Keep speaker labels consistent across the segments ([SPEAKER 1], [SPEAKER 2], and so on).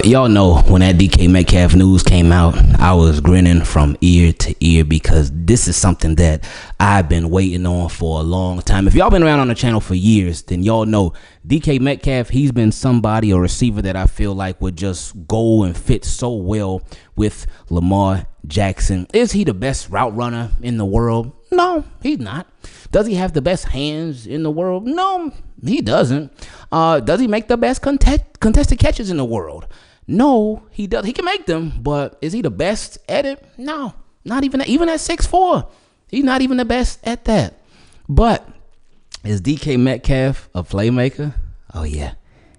[SPEAKER 1] Y'all know when that DK Metcalf news came out, I was grinning from ear to ear because this is something that I've been waiting on for a long time. If y'all been around on the channel for years, then y'all know DK Metcalf, he's been somebody, a receiver that I feel like would just go and fit so well with Lamar Jackson. Is he the best route runner in the world? No, he's not. Does he have the best hands in the world? No, he doesn't. Does he make the best contested catches in the world? No, he does. He can make them, but is he the best at it? No, not even at 6'4". He's not even the best at that. But is DK Metcalf a playmaker? Oh, yeah,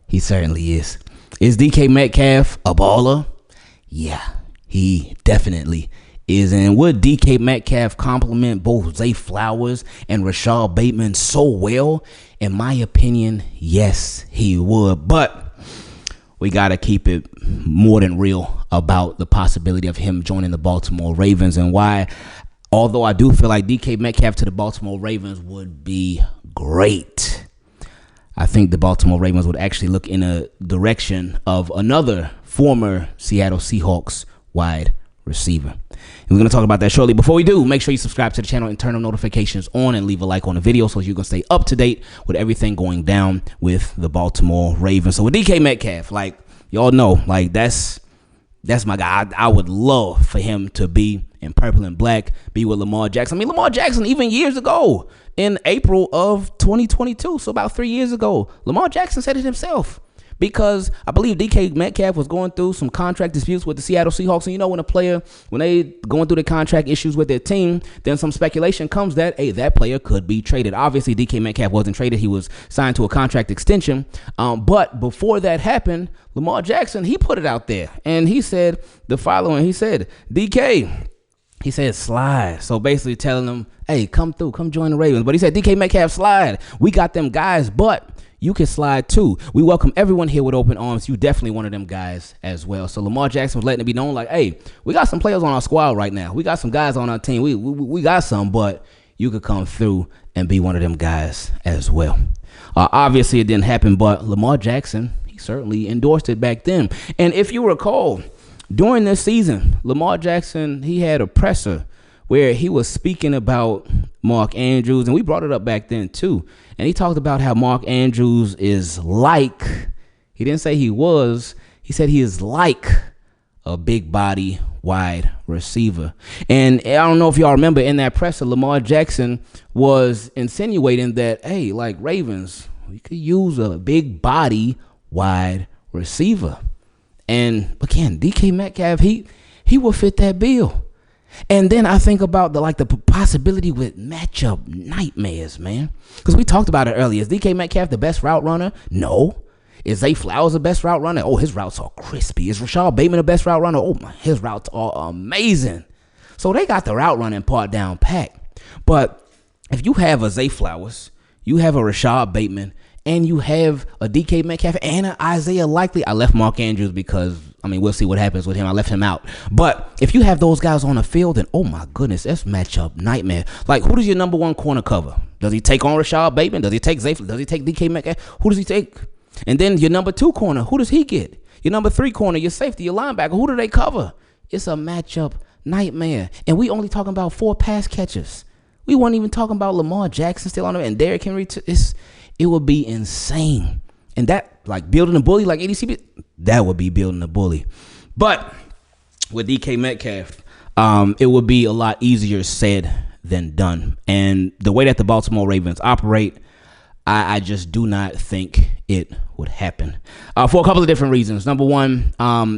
[SPEAKER 1] he certainly is. Is DK Metcalf a baller? Yeah, he definitely is. And would DK Metcalf complement both Zay Flowers and Rashad Bateman so well? In my opinion, yes, he would. But we got to keep it more than real about the possibility of him joining the Baltimore Ravens, and why, although I do feel like DK Metcalf to the Baltimore Ravens would be great, I think the Baltimore Ravens would actually look in a direction of another former Seattle Seahawks wide receiver. And we're going to talk about that shortly. Before we do, make sure you subscribe to the channel and turn on notifications on, and leave a like on the video so you can stay up to date with everything going down with the Baltimore Ravens. So with DK Metcalf, like y'all know, like that's my guy. I would love for him to be in purple and black, be with Lamar Jackson. I mean, Lamar Jackson, even years ago in April of 2022, so about 3 years ago, Lamar Jackson said it himself. Because I believe DK Metcalf was going through some contract disputes with the Seattle Seahawks. And you know, when a player, when they going through the contract issues with their team, then some speculation comes that, hey, that player could be traded. Obviously, DK Metcalf wasn't traded. He was signed to a contract extension. But before that happened, Lamar Jackson, he put it out there. And he said the following. He said, DK, he said, slide. So basically telling them, hey, come through, come join the Ravens. But he said, DK Metcalf, slide. We got them guys, but you can slide too. We welcome everyone here with open arms. You definitely one of them guys as well. So Lamar Jackson was letting it be known, like, hey, we got some players on our squad right now. We got some guys on our team. We got some, but you could come through and be one of them guys as well. Obviously, it didn't happen, but Lamar Jackson, he certainly endorsed it back then. And if you recall, during this season, Lamar Jackson, he had a presser where he was speaking about Mark Andrews, and we brought it up back then too. And he talked about how Mark Andrews is like, he didn't say he was, he said he is like a big body wide receiver. And I don't know if y'all remember, in that presser, Lamar Jackson was insinuating that, hey, like Ravens, we could use a big body wide receiver. And again, DK Metcalf, he will fit that bill. And then I think about the possibility with matchup nightmares, man. Because we talked about it earlier. Is DK Metcalf the best route runner? No. Is Zay Flowers the best route runner? Oh, his routes are crispy. Is Rashad Bateman the best route runner? Oh, my, his routes are amazing. So they got the route running part down pat. But if you have a Zay Flowers, you have a Rashad Bateman, and you have a DK Metcalf and an Isaiah Likely. I left Mark Andrews because, I mean, we'll see what happens with him. I left him out. But if you have those guys on the field, then, oh, my goodness, that's matchup nightmare. Like, who does your number one corner cover? Does he take on Rashad Bateman? Does he take Zay? Does he take DK Metcalf? Who does he take? And then your number two corner, who does he get? Your number three corner, your safety, your linebacker, who do they cover? It's a matchup nightmare. And we only talking about 4 pass catchers. We weren't even talking about Lamar Jackson still on there and Derrick Henry. It would be insane. And that, like, building a bully like ADCB, that would be building a bully. But with DK Metcalf, it would be a lot easier said than done. And the way that the Baltimore Ravens operate, I just do not think it would happen for a couple of different reasons. Number one,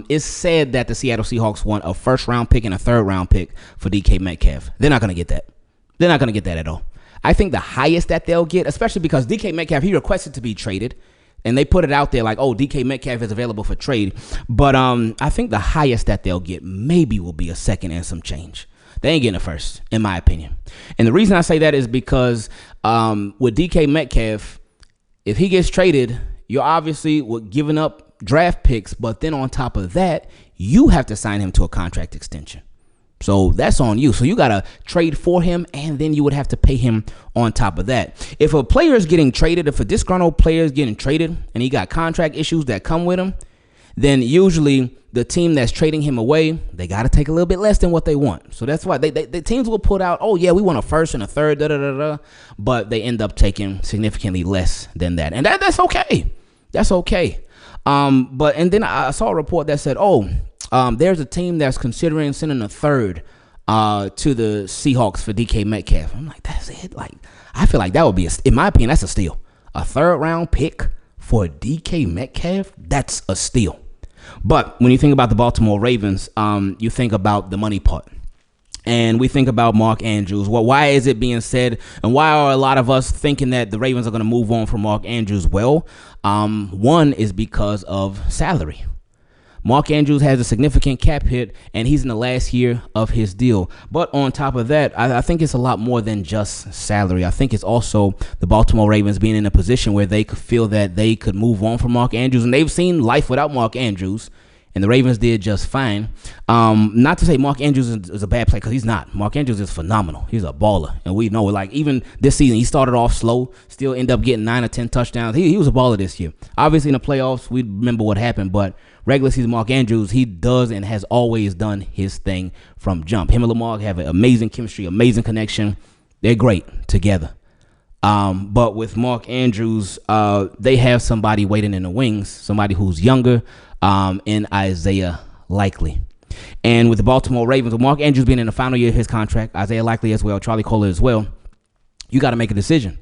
[SPEAKER 1] it's said that the Seattle Seahawks want a first-round pick and a third-round pick for DK Metcalf. They're not going to get that. They're not going to get that at all. I think the highest that they'll get, especially because DK Metcalf, he requested to be traded, and they put it out there like, oh, DK Metcalf is available for trade. But I think the highest that they'll get maybe will be a second and some change. They ain't getting a first, in my opinion. And the reason I say that is because with DK Metcalf, if he gets traded, you're obviously giving up draft picks, but then on top of that, you have to sign him to a contract extension. So that's on you. So you got to trade for him, and then you would have to pay him on top of that. If a player is getting traded, if a disgruntled player is getting traded and he got contract issues that come with him, then usually the team that's trading him away, they got to take a little bit less than what they want. So that's why the teams will put out, oh, yeah, we want a first and a third, but they end up taking significantly less than that. And that's okay. That's okay. And then I saw a report that said, there's a team that's considering sending a third to the Seahawks for DK Metcalf. I'm like, that's it. Like, I feel like that would be, in my opinion, that's a steal. A third round pick for DK Metcalf, that's a steal. But when you think about the Baltimore Ravens, you think about the money part. And we think about Mark Andrews. Well, why is it being said, and why are a lot of us thinking that the Ravens are going to move on from Mark Andrews? Well, one is because of salary. Mark Andrews has a significant cap hit, and he's in the last year of his deal. But on top of that, I think it's a lot more than just salary. I think it's also the Baltimore Ravens being in a position where they could feel that they could move on from Mark Andrews, and they've seen life without Mark Andrews, and the Ravens did just fine. Not to say Mark Andrews is a bad player, because he's not. Mark Andrews is phenomenal. He's a baller, and we know, like, even this season, he started off slow, still ended up getting 9 or 10 touchdowns. He was a baller this year. Obviously, in the playoffs, we remember what happened, but regular season Mark Andrews, he does and has always done his thing from jump. Him and Lamar have an amazing chemistry, amazing connection. They're great together. But with Mark Andrews, they have somebody waiting in the wings, somebody who's younger, in Isaiah Likely. And with the Baltimore Ravens, with Mark Andrews being in the final year of his contract, Isaiah Likely as well, Charlie Kohler as well, you got to make a decision.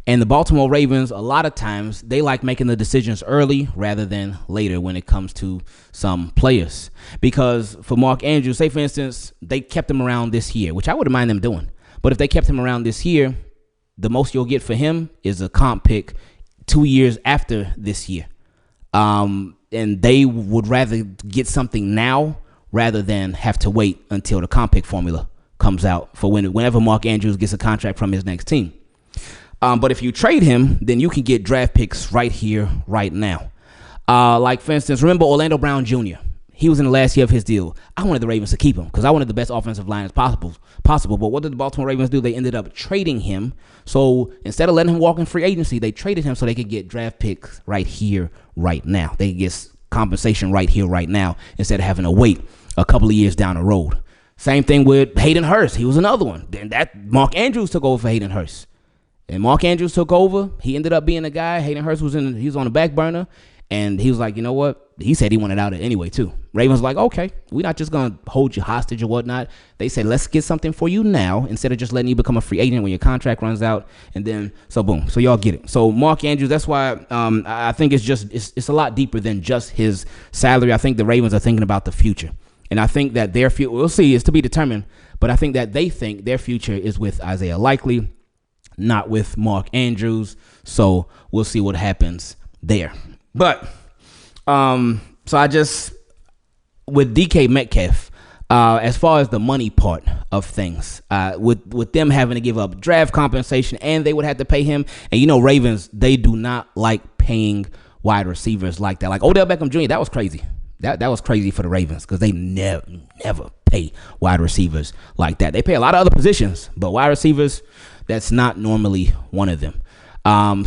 [SPEAKER 1] And the Baltimore Ravens, a lot of times, they like making the decisions early rather than later when it comes to some players. Because for Mark Andrews, say, for instance, they kept him around this year, which I wouldn't mind them doing. But if they kept him around this year, the most you'll get for him is a comp pick 2 years after this year. And they would rather get something now rather than have to wait until the comp pick formula comes out for whenever Mark Andrews gets a contract from his next team. But if you trade him, then you can get draft picks right here, right now. Like, for instance, remember Orlando Brown Jr.? He was in the last year of his deal. I wanted the Ravens to keep him because I wanted the best offensive line as possible. But what did the Baltimore Ravens do? They ended up trading him. So instead of letting him walk in free agency, they traded him so they could get draft picks right here, right now. They could get compensation right here, right now, instead of having to wait a couple of years down the road. Same thing with Hayden Hurst. He was another one. Then Mark Andrews took over for Hayden Hurst. And Mark Andrews took over. He ended up being a guy. Hayden Hurst was on the back burner. And he was like, you know what? He said he wanted out anyway, too. Ravens like, okay, we're not just going to hold you hostage or whatnot. They said, let's get something for you now instead of just letting you become a free agent when your contract runs out. And then, so boom. So y'all get it. So Mark Andrews, that's why I think it's a lot deeper than just his salary. I think the Ravens are thinking about the future. And I think that their future, we'll see, is to be determined. But I think that they think their future is with Isaiah Likely, not with Mark Andrews. So we'll see what happens there. But so I just, with DK Metcalf, as far as the money part of things, with them having to give up draft compensation and they would have to pay him. And you know, Ravens, they do not like paying wide receivers like that. Like Odell Beckham Jr., that was crazy. That was crazy for the Ravens because they never pay wide receivers like that. They pay a lot of other positions, but wide receivers, that's not normally one of them.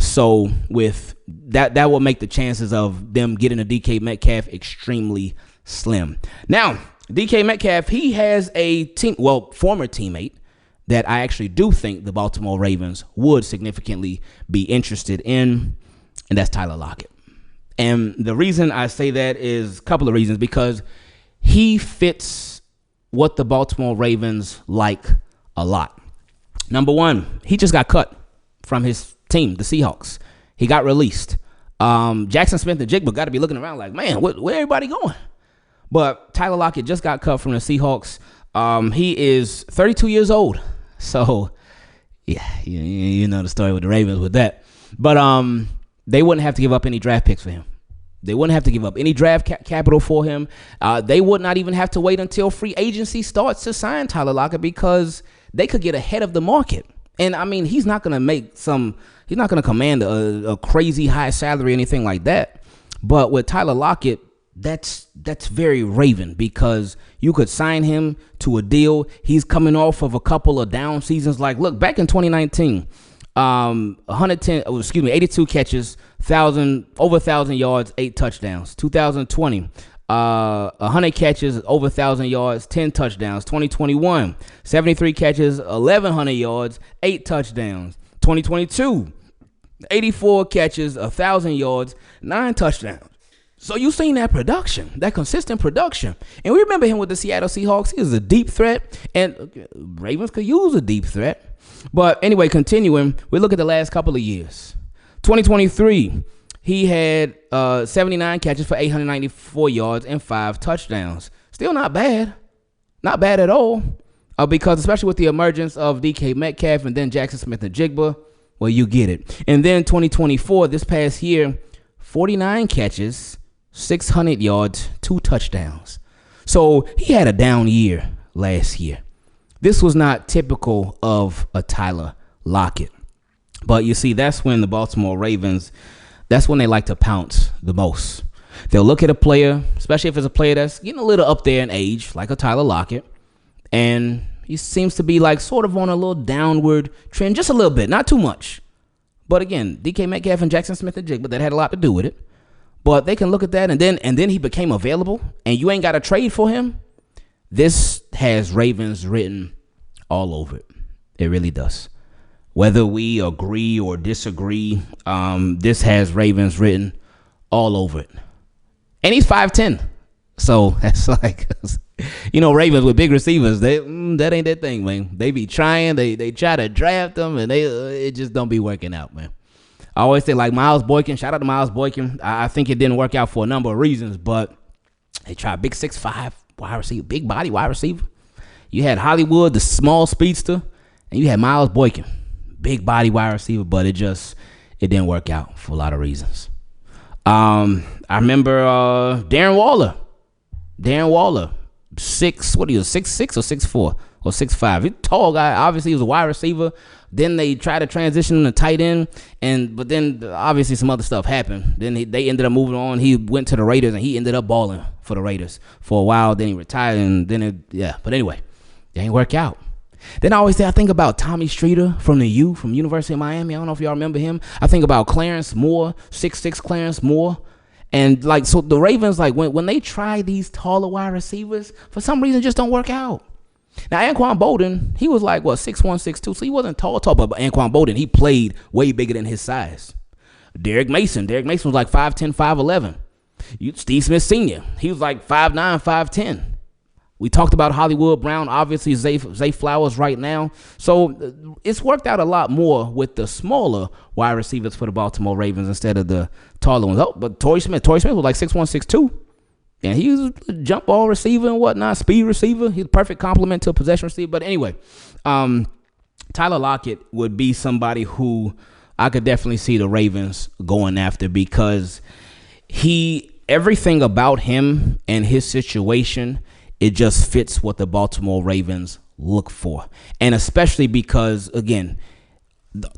[SPEAKER 1] So with that will make the chances of them getting a DK Metcalf extremely slim. Now, DK Metcalf, he has a former teammate that I actually do think the Baltimore Ravens would significantly be interested in, and that's Tyler Lockett. And the reason I say that is a couple of reasons, because he fits what the Baltimore Ravens like a lot. Number one, he just got cut from his team, the Seahawks. He got released. Jackson Smith and Jigba got to be looking around like, man, where everybody going? But Tyler Lockett just got cut from the Seahawks. He is 32 years old. So, yeah, you know the story with the Ravens with that. But they wouldn't have to give up any draft picks for him. They wouldn't have to give up any draft capital for him. They would not even have to wait until free agency starts to sign Tyler Lockett because they could get ahead of the market. And, I mean, he's not going to command a crazy high salary or anything like that. But with Tyler Lockett, that's very Raven because you could sign him to a deal. He's coming off of a couple of down seasons. Like, look, back in 2019, 110, excuse me, 82 catches, over 1,000 yards, 8 touchdowns. 2020, 100 catches, over 1,000 yards, 10 touchdowns. 2021, 73 catches, 1,100 yards, 8 touchdowns. 2022, 84 catches, 1,000 yards, 9 touchdowns. So you seen that production, that consistent production. And we remember him with the Seattle Seahawks. He was a deep threat, and Ravens could use a deep threat. But anyway, continuing, we look at the last couple of years. 2023, he had 79 catches for 894 yards and 5 touchdowns. Still not bad. Not bad at all. Because especially with the emergence of DK Metcalf and then Jackson Smith-Njigba, well, you get it. And then 2024, this past year, 49 catches, 600 yards, 2 touchdowns. So he had a down year last year. This was not typical of a Tyler Lockett. But you see, that's when the Baltimore Ravens, that's when they like to pounce the most. They'll look at a player, especially if it's a player that's getting a little up there in age, like a Tyler Lockett, and he seems to be like sort of on a little downward trend, just a little bit, not too much. But again, DK Metcalf and Jackson Smith-Njigba, that had a lot to do with it. But they can look at that, and then he became available, and you ain't got to trade for him. This has Ravens written all over it. It really does. Whether we agree or disagree, this has Ravens written all over it. And he's 5'10". So that's like, Ravens with big receivers, that ain't that thing, man. They be trying, they try to draft them, and it just don't be working out, man. I always say, like Miles Boykin, shout out to Miles Boykin. I think it didn't work out for a number of reasons, but they tried big 6'5" wide receiver, big body wide receiver. You had Hollywood, the small speedster, and you had Miles Boykin, big body wide receiver, but it didn't work out for a lot of reasons. I remember Darren Waller. 6'6" or 6'4" or 6'5". He's a tall guy. Obviously, he was a wide receiver. Then they tried to transition him to tight end, but then obviously some other stuff happened. Then they ended up moving on. He went to the Raiders, and he ended up balling for the Raiders for a while. Then he retired, and then But anyway, it ain't work out. Then I think about Tommy Streeter from University of Miami. I don't know if y'all remember him. I think about Clarence Moore, 6'6" Clarence Moore. And so the Ravens, when they try these taller wide receivers, for some reason just don't work out. Now, Anquan Bolden, he was 6'1", 6'2", so he wasn't tall, but Anquan Bolden, he played way bigger than his size. Derek Mason was 5'10", 5'11". Steve Smith Sr., he was 5'9", 5'10". We talked about Hollywood Brown, obviously Zay Flowers right now. So it's worked out a lot more with the smaller wide receivers for the Baltimore Ravens instead of the taller ones. Oh, but Torrey Smith was 6'1", 6'2". And he was a jump ball receiver and whatnot, speed receiver. He's a perfect complement to a possession receiver. But anyway, Tyler Lockett would be somebody who I could definitely see the Ravens going after, because everything about him and his situation, it just fits what the Baltimore Ravens look for. And especially because, again,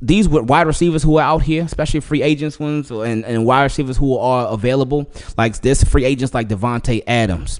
[SPEAKER 1] these wide receivers who are out here, especially free agents ones and wide receivers who are available, there's free agents like Devontae Adams.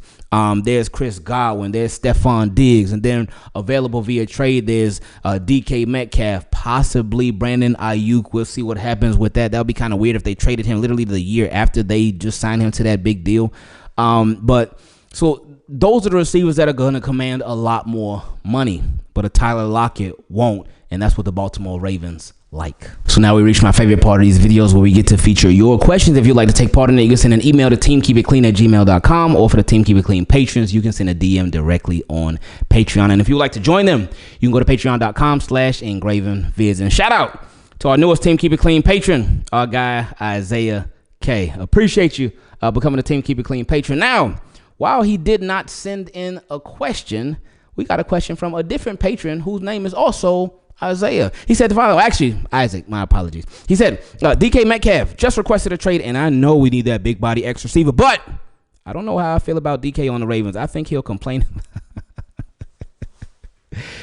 [SPEAKER 1] There's Chris Godwin. There's Stephon Diggs. And then available via trade, there's DK Metcalf, possibly Brandon Ayuk. We'll see what happens with that. That would be kind of weird if they traded him literally the year after they just signed him to that big deal. But so those are the receivers that are going to command a lot more money, but a Tyler Lockett won't, and that's what the Baltimore Ravens like. So now we reach my favorite part of these videos, where we get to feature your questions. If you'd like to take part in it, you can send an email to teamkeepitclean@gmail.com, or for the Team Keep It Clean patrons, you can send a DM directly on Patreon. And if you would like to join them, you can go to patreon.com/Ingravenvids. And shout out to our newest Team Keep It Clean patron, our guy Isaiah K. Appreciate you becoming a Team Keep It Clean patron. Now, while he did not send in a question, we got a question from a different patron whose name is also Isaiah. He said to follow, actually, Isaac, my apologies. He said, DK Metcalf just requested a trade, and I know we need that big body X receiver, but I don't know how I feel about DK on the Ravens. I think he'll complain.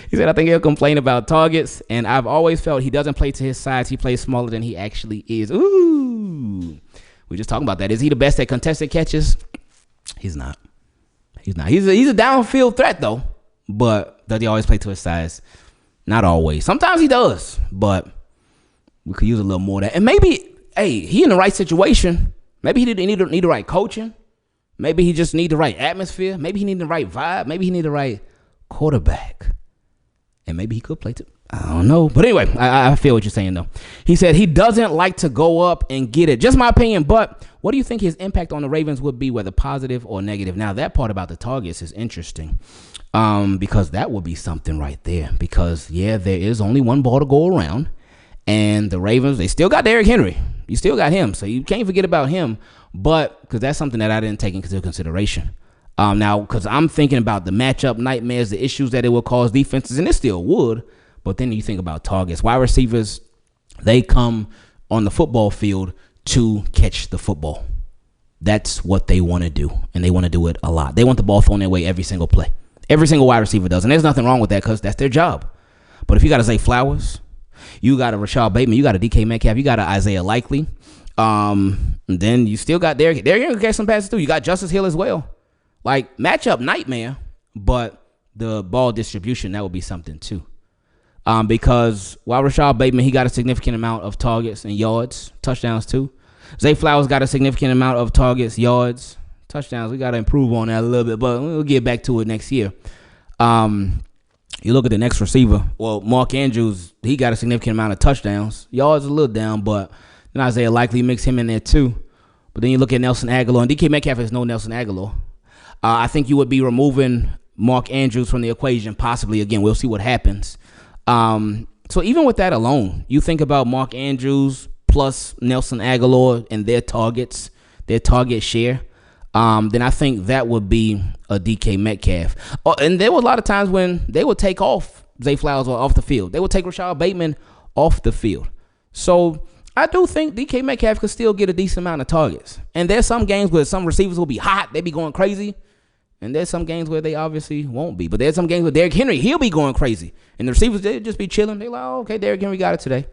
[SPEAKER 1] He said, I think he'll complain about targets, and I've always felt he doesn't play to his size. He plays smaller than he actually is. Ooh. We're just talking about that. Is he the best at contested catches? He's not. He's a downfield threat, though. But does he always play to his size? Not always. Sometimes he does, but We could use a little more of that. And maybe, hey, he in the right situation. Maybe he need the right coaching. Maybe he just need the right atmosphere. Maybe he need the right vibe. Maybe he need the right quarterback. And maybe he could play too. I don't know. But anyway, I feel what you're saying, though. He said he doesn't like to go up and get it. Just my opinion. But what do you think his impact on the Ravens would be, whether positive or negative? Now, that part about the targets is interesting because that would be something right there. Because, yeah, there is only one ball to go around. And the Ravens, they still got Derrick Henry. You still got him. So you can't forget about him. But because that's something that I didn't take into consideration. Now, because I'm thinking about the matchup nightmares, the issues that it will cause defenses, and it still would. But then you think about targets. Wide receivers, they come on the football field to catch the football. That's what they want to do, and they want to do it a lot. They want the ball thrown their way every single play. Every single wide receiver does, and there's nothing wrong with that because that's their job. But if you got a Zay Flowers, you got a Rashad Bateman, you got a DK Metcalf, you got a Isaiah Likely, then you still got Derrick Henry can catch some passes too. You got Justice Hill as well. Like, matchup nightmare, but the ball distribution, that would be something too. Because while Rashad Bateman, he got a significant amount of targets and yards, touchdowns too. Zay Flowers got a significant amount of targets, yards, touchdowns. We got to improve on that a little bit, but we'll get back to it next year. You look at the next receiver. Well, Mark Andrews, he got a significant amount of touchdowns. Yards a little down, but then Isaiah Likely mix him in there too. But then you look at Nelson Aguilar, and DK Metcalf is no Nelson Aguilar. I think you would be removing Mark Andrews from the equation, possibly. Again, we'll see what happens. So even with that alone, you think about Mark Andrews plus Nelson Aguilar and their targets, their target share, then I think that would be a DK Metcalf. And there were a lot of times when they would take off Zay Flowers off the field. They would take Rashad Bateman off the field. So I do think DK Metcalf could still get a decent amount of targets. And there's some games where some receivers will be hot. They be going crazy. And there's some games where they obviously won't be. But there's some games where Derrick Henry, he'll be going crazy. And the receivers, they'll just be chilling. They're like, oh, okay, Derrick Henry got it today.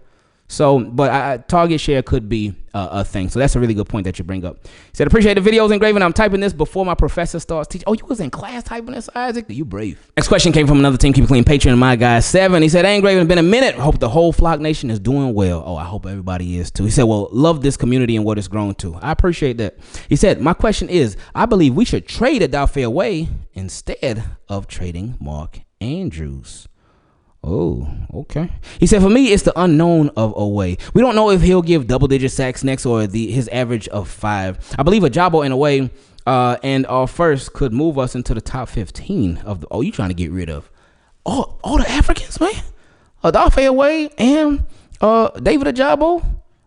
[SPEAKER 1] So, but target share could be a thing. So that's a really good point that you bring up. He said, appreciate the videos, Ingraven. I'm typing this before my professor starts teaching. Oh, you was in class typing this, Isaac? You brave. Next question came from another Teamkeepitclean Patron, my guy, Sevun. He said, hey, Ingraven, it's been a minute. Hope the whole Flock Nation is doing well. Oh, I hope everybody is too. He said, well, love this community and what it's grown to. I appreciate that. He said, my question is, I believe we should trade Oweh instead of trading Mark Andrews. Oh, okay. He said, for me, it's the unknown of Oweh. We don't know if he'll give double-digit sacks next or his average of 5. I believe Ajabo in Oweh and our first could move us into the top 15 of the. Oh, you trying to get rid of all the Africans, man? Oweh and David Ajabo.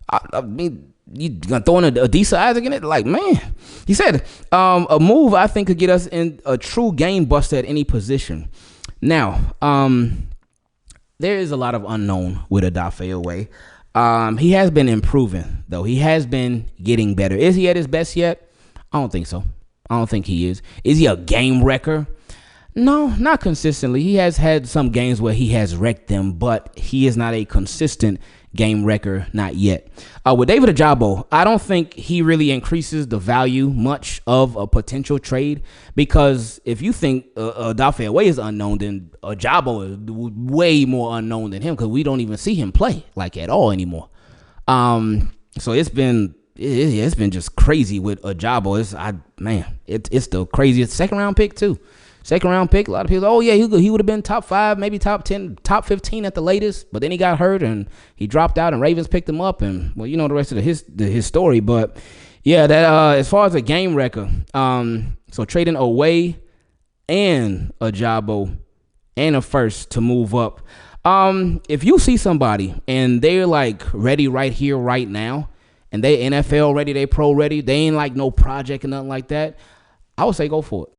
[SPEAKER 1] I mean, you gonna throw in a Adisa Isaac in it? Like, man. He said, a move I think could get us in a true game buster at any position. Now, there is a lot of unknown with Oweh. He has been improving, though. He has been getting better. Is he at his best yet? I don't think so. I don't think he is. Is he a game wrecker? No, not consistently. He has had some games where he has wrecked them, but he is not a consistent game wrecker, not yet. With David Ajabo, I don't think he really increases the value much of a potential trade, because if you think Oweh is unknown, then Ajabo is way more unknown than him, because we don't even see him play like at all anymore. So it's been just crazy with Ajabo. It's the craziest second round pick too. Second round pick. A lot of people, oh yeah, he would have been top 5, maybe top 10, top 15 at the latest. But then he got hurt and he dropped out, and Ravens picked him up, and well, you know the rest of his story. But yeah, that as far as a game wrecker, so trading Oweh and Ajabo and a first to move up. If you see somebody and they're like ready right here, right now, and they NFL ready, they pro ready, they ain't like no project or nothing like that, I would say go for it.